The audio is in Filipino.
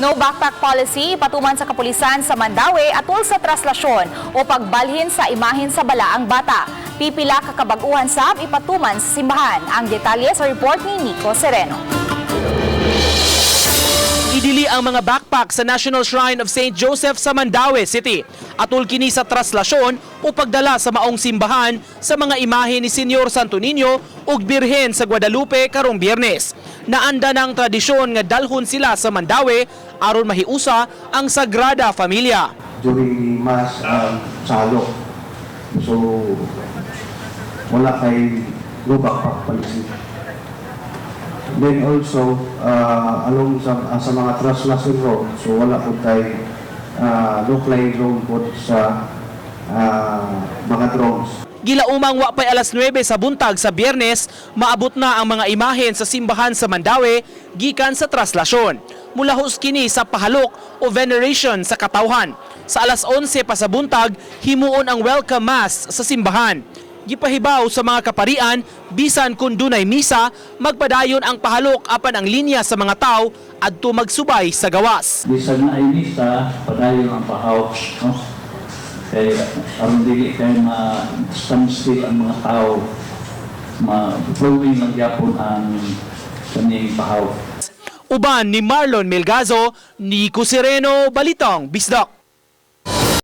No backpack policy, ipatuman sa kapolisan sa Mandaue atol sa Traslacion o pagbalhin sa imahin sa balaang bata. Pipila kakabaguhan sa Ipatuman sa Simbahan. Ang detalye sa report ni Nico Sereno. Idili ang mga backpack sa National Shrine of St. Joseph sa Mandaue City. Atol kini sa Traslacion o pagdala sa maong simbahan sa mga imahe ni Senyor Santo Niño ug Birhen sa Guadalupe karong Biyernes. Naanda ng tradisyon nga dalhon sila sa Mandaue aron mahiusa ang Sagrada Familia. During Mass salok. So wala kay no backpack policy. Then also, along sa mga Traslacion road, so wala po tayo low-flying drone po sa mga drones. Gilaumang wa pay alas 9 sa buntag sa Biyernes, maabot na ang mga imahen sa simbahan sa Mandaue gikan sa Traslacion. Mula kini sa pahalok o veneration sa katawhan. Sa alas 11 pa sa buntag, himuon ang welcome mass sa simbahan. Gipahibaw sa mga kaparian, bisan kung dunay misa, magpadayon ang pahalok apan ang linya sa mga tao adto magsubay sa gawas. Bisan na ay misa, padayon ang pahaw. No? Kaya aron dili kay ma-standstill ang mga tao, ma-flowing lang yapon ang kanyang pahaw. Uban ni Marlon Melgazo, Nico Sereno, Balitang Bisdak.